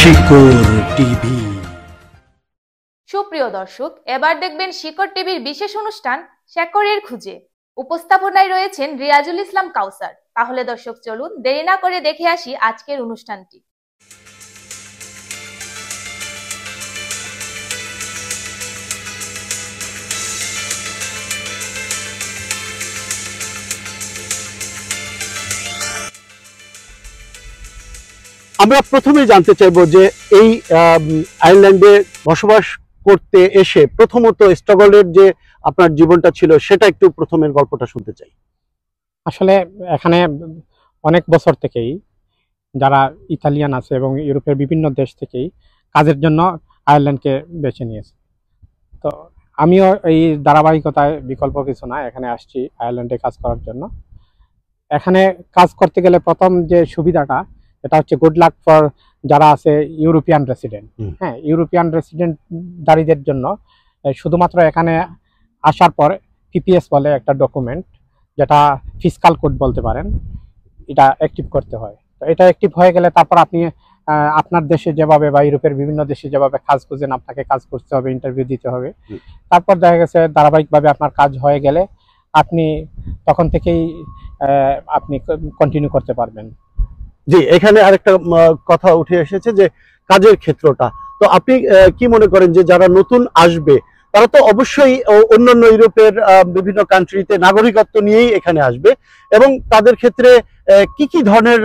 শিকড় টিভি। সুপ্রিয় দর্শক, এবার দেখবেন শিকড় টিভির বিশেষ অনুষ্ঠান শেকড়ের খুঁজে। উপস্থাপনায় রয়েছেন রিয়াজুল ইসলাম কাউসার। তাহলে দর্শক চলুন দেরি না করে দেখে আসি আজকের অনুষ্ঠানটি। আমরা প্রথমে জানতে চাইবো যে এই আয়ারল্যান্ডে বসবাস করতে এসে প্রথমত স্ট্রাগলের যে আপনার জীবনটা ছিল সেটা একটু প্রথমের গল্পটা শুনতে চাই। আসলে এখানে অনেক বছর থেকেই যারা ইতালিয়ান আছে এবং ইউরোপের বিভিন্ন দেশ থেকেই কাজের জন্য আয়ারল্যান্ডকে বেছে নিয়েছে। তো আমিও এই ধারাবাহিকতায় বিকল্প কিছু না, এখানে আসছি আয়ারল্যান্ডে কাজ করার জন্য। এখানে কাজ করতে গেলে প্রথম যে সুবিধাটা এটা হচ্ছে গুড লাক ফর যারা আছে ইউরোপিয়ান রেসিডেন্ট। হ্যাঁ, ইউরোপিয়ান রেসিডেন্টদারীদের জন্য শুধুমাত্র এখানে আসার পর পিপিএস বলে একটা ডকুমেন্ট, যেটা ফিসকাল কোড বলতে পারেন, এটা অ্যাক্টিভ করতে হয়। তো এটা অ্যাক্টিভ হয়ে গেলে তারপর আপনি আপনার দেশে যেভাবে বা ইউরোপের বিভিন্ন দেশে যেভাবে কাজ খুঁজেন আপনাকে কাজ করতে হবে, ইন্টারভিউ দিতে হবে। তারপর দেখা গেছে ধারাবাহিকভাবে আপনার কাজ হয়ে গেলে আপনি তখন থেকেই আপনি কন্টিনিউ করতে পারবেন। জি, এখানে আরেকটা কথা উঠে এসেছে যে কাজের ক্ষেত্রটা। তো আপনি কি মনে করেন যে যারা নতুন আসবে তারা তো অবশ্যই অন্যান্য ইউরোপের বিভিন্ন কান্ট্রিতে নাগরিকত্ব নিয়েই এখানে আসবে, এবং তাদের ক্ষেত্রে কি কি ধরনের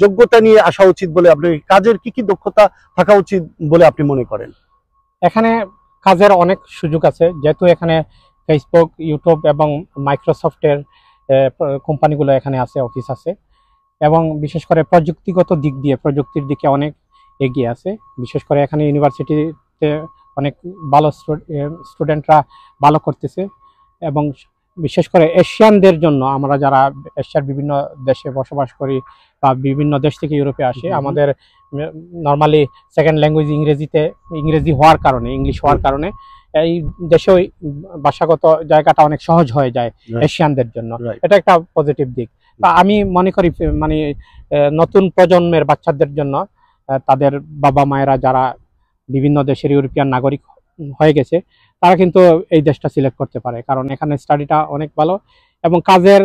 যোগ্যতা নিয়ে আসা উচিত বলে আপনি, কাজের কি কি দক্ষতা থাকা উচিত বলে আপনি মনে করেন? এখানে কাজের অনেক সুযোগ আছে, যেহেতু এখানে ফেসবুক, ইউটিউব এবং মাইক্রোসফটের কোম্পানিগুলো এখানে আছে, অফিস আছে, এবং বিশেষ করে প্রযুক্তিগত দিক দিয়ে প্রযুক্তির দিকে অনেক এগিয়ে আছে। বিশেষ করে এখানে ইউনিভার্সিটিতে অনেক ভালো স্টুডেন্টরা ভালো করতেছে, এবং বিশেষ করে এশিয়ানদের জন্য, আমরা যারা এশিয়ার বিভিন্ন দেশে বসবাস করি বা বিভিন্ন দেশ থেকে ইউরোপে আসি, আমাদের নর্মালি সেকেন্ড ল্যাঙ্গুয়েজ ইংরেজি হওয়ার কারণে, ইংলিশ হওয়ার কারণে এই দেশে ভাষাগত জায়গাটা অনেক সহজ হয়ে যায় এশিয়ানদের জন্য। এটা একটা পজিটিভ দিক। তা আমি মনে করি মানে নতুন প্রজন্মের বাচ্চাদের জন্য তাদের বাবা মায়েরা যারা বিভিন্ন দেশের ইউরোপিয়ান নাগরিক হয়ে গেছে তারা কিন্তু এই দেশটা সিলেক্ট করতে পারে, কারণ এখানে স্টাডিটা অনেক ভালো। এবং কাজের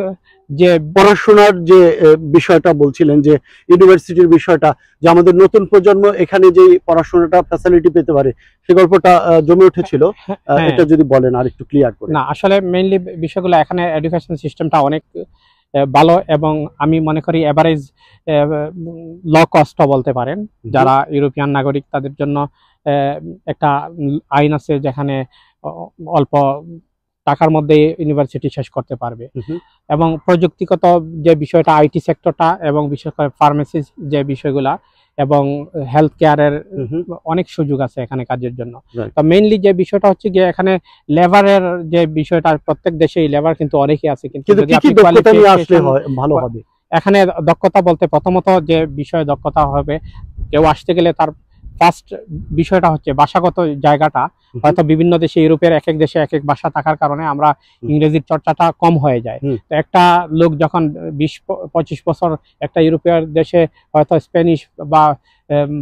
যে পড়াশোনার যে বিষয়টা বলছিলেন, যে ইউনিভার্সিটির বিষয়টা, যে আমাদের নতুন প্রজন্ম এখানে যে পড়াশোনাটা ফ্যাসিলিটি পেতে পারে, সে গল্পটা জমে উঠেছিল, এটা যদি বলেন আর একটু ক্লিয়ার করে। না, আসলে মেইনলি বিষয়গুলো এখানে এডুকেশন সিস্টেমটা অনেক ভালো, এবং আমি মনে করি এভারেজ ল কস্টও বলতে পারেন। যারা ইউরোপিয়ান নাগরিক তাদের জন্য একটা আইন আছে যেখানে অল্প টাকার মধ্যে ইউনিভার্সিটি শেষ করতে পারবে। এবং প্রযুক্তিগত যে বিষয়টা, আইটি সেক্টরটা, এবং বিশেষ করে ফার্মেসি যে বিষয়গুলা এবং হেলথ কেয়ারের অনেক সুযোগ আছে এখানে কাজের জন্য। তো মেইনলি যে বিষয়টা হচ্ছে যে এখানে লেবারের যে বিষয়টা, প্রত্যেক দেশেই লেবার কিন্তু অনেকেই আছে, কিন্তু ভালো হবে। এখানে দক্ষতা বলতে প্রথমত যে বিষয়ে দক্ষতা হবে, কেউ আসতে গেলে তার ফার্স্ট বিষয়টা হচ্ছে ভাষাগত জায়গাটা। হয়তো বিভিন্ন দেশে, ইউরোপের এক এক দেশে এক এক ভাষা থাকার কারণে আমরা ইংরেজির চর্চাটা কম হয়ে যায়। তো একটা লোক যখন 20-25 বছর একটা ইউরোপীয় দেশে হয়তো স্প্যানিশ বা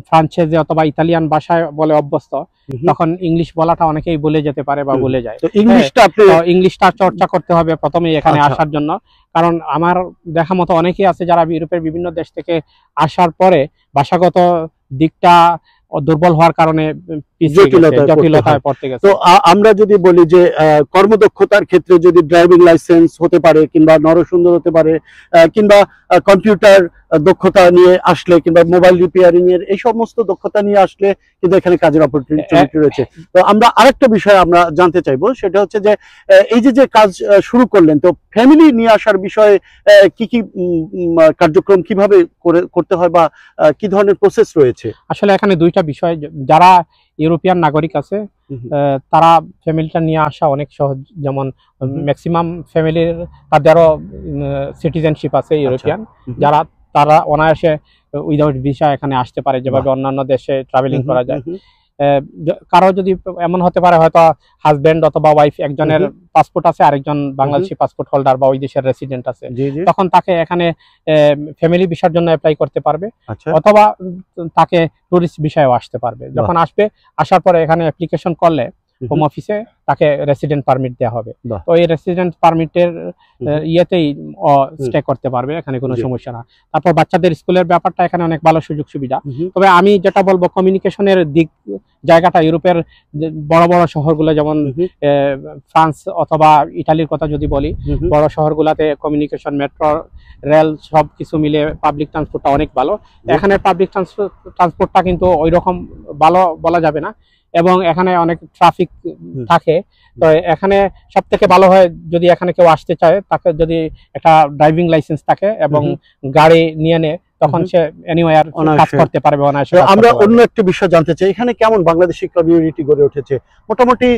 ফ্রান্সেজে অথবা ইতালিয়ান ভাষায় বলে অভ্যস্ত, তখন ইংলিশ বলাটা অনেকেই ভুলে যেতে পারে বা ভুলে যায়। ইংলিশটা চর্চা করতে হবে প্রথমেই এখানে আসার জন্য, কারণ আমার দেখা মতো অনেকেই আছে যারা ইউরোপের বিভিন্ন দেশ থেকে আসার পরে ভাষাগত দিকটা দুর্বল হওয়ার কারণে জটিলতায় পড়তে গেছে। তো আমরা যদি বলি যে কর্মদক্ষতার ক্ষেত্রে যদি ড্রাইভিং লাইসেন্স হতে পারে, কিংবা নরসুন্দর হতে পারে, কিংবা কম্পিউটার দক্ষতা নিয়ে আসলে, কিংবা মোবাইল রিপেয়ারিং এর এই সমস্ত দক্ষতা নিয়ে আসলে কিন্তু এখানে কাজের অপরচুনিটি রয়েছে। তো আমরা আরেকটা বিষয় আমরা জানতে চাইবো, সেটা হচ্ছে যে এই যে কাজ শুরু করলেন, তো ফ্যামিলি নিয়ে আসার বিষয়ে কি কি কার্যক্রম কিভাবে করতে হয় বা কি ধরনের প্রসেস রয়েছে? আসলে এখানে দুইটা বিষয়, যারা ইউরোপিয়ান নাগরিক আছে তারা ফ্যামিলিটা নিয়ে আসা অনেক সহজ। যেমন ম্যাক্সিমাম ফ্যামিলির তাদেরও সিটিজেনশিপ আছে ইউরোপিয়ান, যারা তারা অনায়াসে উইদাউট ভিসা এখানে আসতে পারে, যেভাবে অন্যান্য দেশে ট্রাভেলিং করা যায়। কারো যদি এমন হতে পারে হয়তো হাজবেন্ড অথবা ওয়াইফ একজনের পাসপোর্ট আছে, আরেকজন বাংলাদেশি পাসপোর্ট হোল্ডার বা ওই দেশের রেসিডেন্ট আছে, তখন তাকে এখানে ফ্যামিলি ভিসার জন্য অ্যাপ্লাই করতে পারবে, অথবা তাকে টুরিস্ট ভিসায়ও আসতে পারবে। যখন আসবে, আসার পরে এখানে অ্যাপ্লিকেশন করলে হোম অফিসে তাকে রেসিডেন্ট পারমিট দেওয়া হবে। তো এই রেসিডেন্ট পারমিটের ইয়েতেই স্টে করতে পারবে, এখানে কোনো সমস্যা না। তারপর বাচ্চাদের স্কুলের ব্যাপারটা এখানে অনেক ভালো সুযোগ সুবিধা। তবে আমি যেটা বলবো, কমিউনিকেশনের দিক জায়গাটা ইউরোপের বড় বড় শহরগুলো যেমন ফ্রান্স অথবা ইটালির কথা যদি বলি, বড় শহরগুলোতে কমিউনিকেশন, মেট্রো রেল সবকিছু মিলে পাবলিক ট্রান্সপোর্টটা অনেক ভালো। এখানে পাবলিক ট্রান্সপোর্টটা কিন্তু ওই রকম ভালো বলা যাবে না, এবং এখানে অনেক ট্রাফিক থাকে। তো এখানে সব থেকে ভালো হয় যদি এখানে কেউ আসতে চায়, তাকে যদি একটা ড্রাইভিং লাইসেন্স থাকে এবং গাড়ি নিয়ে নেয়, তখন সে এনিওয়্যার কাজ করতে পারবে অনায়াসে। আমরা অন্য একটা বিষয় জানতে চাই, এখানে কেমন বাংলাদেশি কমিউনিটি গড়ে উঠেছে? মোটামুটি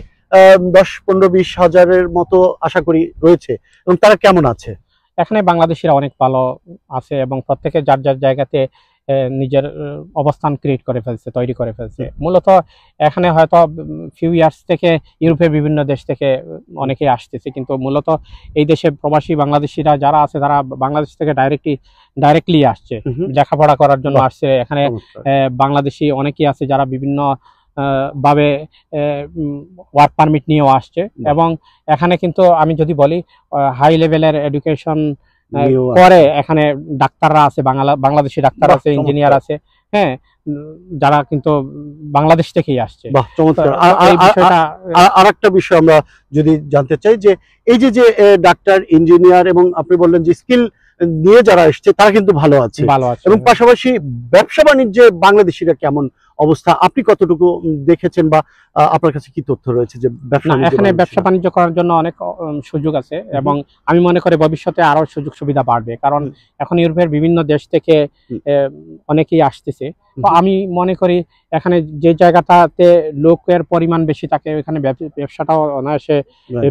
10-15-20 হাজারের মতো আশা করি রয়েছে, এবং তারা কেমন আছে? এখানে বাংলাদেশিরা অনেক ভালো আছে, এবং প্রত্যেকে যার যার জায়গাতে নিজের অবস্থান ক্রিয়েট করে ফেলছে, তৈরি করে ফেলছে। মূলত এখানে হয়তো ফিউ ইয়ার্স থেকে ইউরোপের বিভিন্ন দেশ থেকে অনেকেই আসতেছে, কিন্তু মূলত এই দেশে প্রবাসী বাংলাদেশিরা যারা আছে, তারা বাংলাদেশ থেকে ডাইরেক্টলি আসছে, লেখাপড়া করার জন্য আসছে। এখানে বাংলাদেশি অনেকেই আছে যারা বিভিন্ন ভাবে ওয়ার্ক পারমিট নিয়েও আসছে, এবং এখানে কিন্তু আমি যদি বলি হাই লেভেলের এডুকেশন করে এখানে ডাক্তাররা আছে, বাংলাদেশি ডাক্তার আছে, ইঞ্জিনিয়ার আছে, হ্যাঁ, যারা কিন্তু বাংলাদেশ থেকেই আসছে। আর একটা বিষয় আমরা যদি জানতে চাই, যে এই যে ডাক্তার, ইঞ্জিনিয়ার এবং আপনি বললেন যে স্কিল নিয়ে যারা এসছে, তারা কিন্তু ভালো আছে, এবং পাশাপাশি ব্যবসা বাণিজ্যে বাংলাদেশিরা কেমন অবস্থা, আপনি কতটুকু দেখেছেন বা আপনার কাছে কি তথ্য রয়েছে যে এখানে ব্যবসা বাণিজ্য করার জন্য অনেক সুযোগ আছে, এবং আমি মনে করি ভবিষ্যতে আরো সুযোগ সুবিধা বাড়বে, কারণ এখন ইউরোপের বিভিন্ন দেশ থেকে অনেকেই আসতেছে। তো আমি মনে করি এখানে যে জায়গাটাতে লোকের পরিমাণ বেশি থাকে, এখানে ব্যবসাটাও অনায়াসে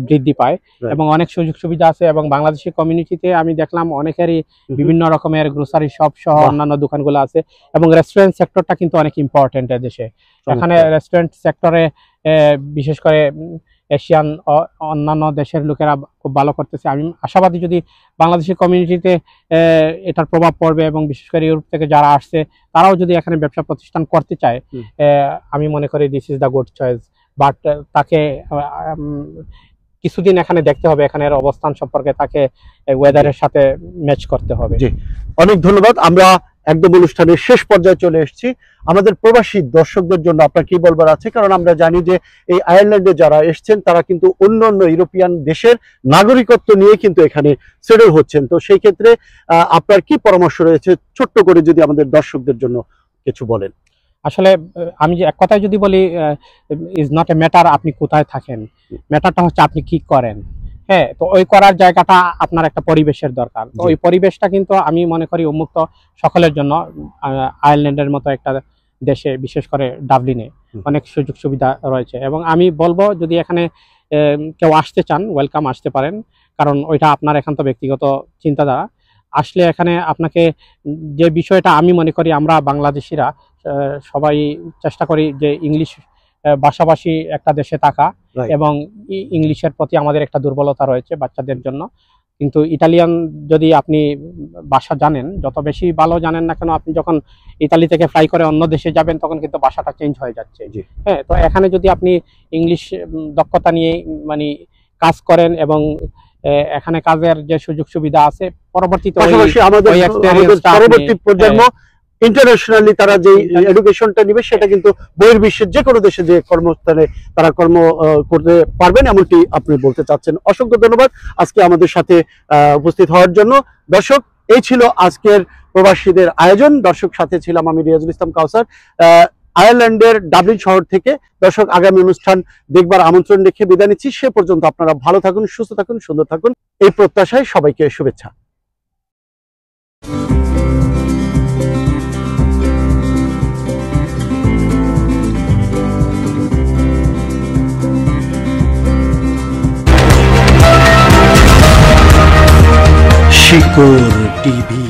বৃদ্ধি পায়, এবং অনেক সুযোগ সুবিধা আছে। এবং বাংলাদেশি কমিউনিটিতে আমি দেখলাম অনেকেরই বিভিন্ন রকমের গ্রোসারি শপ সহ অন্যান্য দোকানগুলো আছে, এবং রেস্টুরেন্ট সেক্টরটা কিন্তু অনেক ইম্পর্টেন্ট দেশে। এখানে রেস্টুরেন্ট সেক্টরে বিশেষ করে এশিয়ান অন্যান্য দেশের লোকেরা খুব ভালো করতেছে। আমি আশাবাদী যদি বাংলাদেশি কমিউনিটিতে এটার প্রভাব পড়বে, এবং বিশেষ করে ইউরোপ থেকে যারা আসছে তারাও যদি এখানে ব্যবসা প্রতিষ্ঠান করতে চায়, আমি মনে করি this is the good choice. But তাকে কিছুদিন এখানে দেখতে হবে, এখানের অবস্থান সম্পর্কে তাকে ওয়েদারের সাথে ম্যাচ করতে হবে। জি, অনেক ধন্যবাদ। আমরা একদম অনুষ্ঠানের শেষ পর্যায়ে চলে এসেছি। আমাদের প্রবাসী দর্শকদের জন্য আপনার কি বলবার আছে? কারণ আমরা জানি যে এই আয়ারল্যান্ডে যারা এসছেন তারা কিন্তু অন্য ইউরোপিয়ান দেশের নাগরিকত্ব নিয়ে কিন্তু এখানে সেটেল হচ্ছেন। তো সেই ক্ষেত্রে আপনার কি পরামর্শ রয়েছে, ছোট্ট করে যদি আমাদের দর্শকদের জন্য কিছু বলেন। আসলে আমি যে এক কথায় যদি বলি, ইজ নট এ ম্যাটার আপনি কোথায় থাকেন, ম্যাটারটা হচ্ছে আপনি কি করেন। হ্যাঁ, তো ওই করার জায়গাটা আপনার একটা পরিবেশের দরকার। তো ওই পরিবেশটা কিন্তু আমি মনে করি উন্মুক্ত সকলের জন্য। আয়ারল্যান্ডের মতো একটা দেশে, বিশেষ করে ডাবলিনে অনেক সুযোগ সুবিধা রয়েছে, এবং আমি বলবো যদি এখানে কেউ আসতে চান, ওয়েলকাম, আসতে পারেন, কারণ ওইটা আপনার একান্ত ব্যক্তিগত চিন্তাধারা। আসলে এখানে আপনাকে যে বিষয়টা আমি মনে করি, আমরা বাংলাদেশিরা সবাই চেষ্টা করি যে ইংলিশ ভাষাভাষী একটা দেশে থাকা, এবং ইংলিশের প্রতি আমাদের একটা দুর্বলতা রয়েছে বাচ্চাদের জন্য। কিন্তু ইটালিয়ান যদি আপনি ভাষা জানেন, যত বেশি ভালো জানেন না কেন, আপনি যখন ইতালি থেকে ফ্লাই করে অন্য দেশে যাবেন তখন কিন্তু ভাষাটা চেঞ্জ হয়ে যাচ্ছে। হ্যাঁ, তো এখানে যদি আপনি ইংলিশ দক্ষতা নিয়ে মানে কাজ করেন, এবং এখানে কাজের যে সুযোগ সুবিধা আছে, পরবর্তীতে পরবর্তী প্রজন্ম ইন্টারন্যাশনালি তারা যে এডুকেশনটা নিবে সেটা কিন্তু বহির্বিশ্বের যে কোনো দেশে যে কর্মস্থানে তারা কর্ম করতে পারবেন, এমনটি আপনি বলতে চাচ্ছেন। অসংখ্য ধন্যবাদ আজকে আমাদের সাথে উপস্থিত হওয়ার জন্য। দর্শক, এই ছিল আজকের প্রবাসীদের আয়োজন। দর্শক, সাথে ছিলাম আমি রিয়াজুল ইসলাম কাউসার, আয়ারল্যান্ডের ডাবলিন শহর থেকে। দর্শক, আগামী অনুষ্ঠান দেখবার আমন্ত্রণ রেখে বিদায় নিচ্ছি। সে পর্যন্ত আপনারা ভালো থাকুন, সুস্থ থাকুন, সুন্দর থাকুন, এই প্রত্যাশায় সবাইকে শুভেচ্ছা। শিকড় টিভি।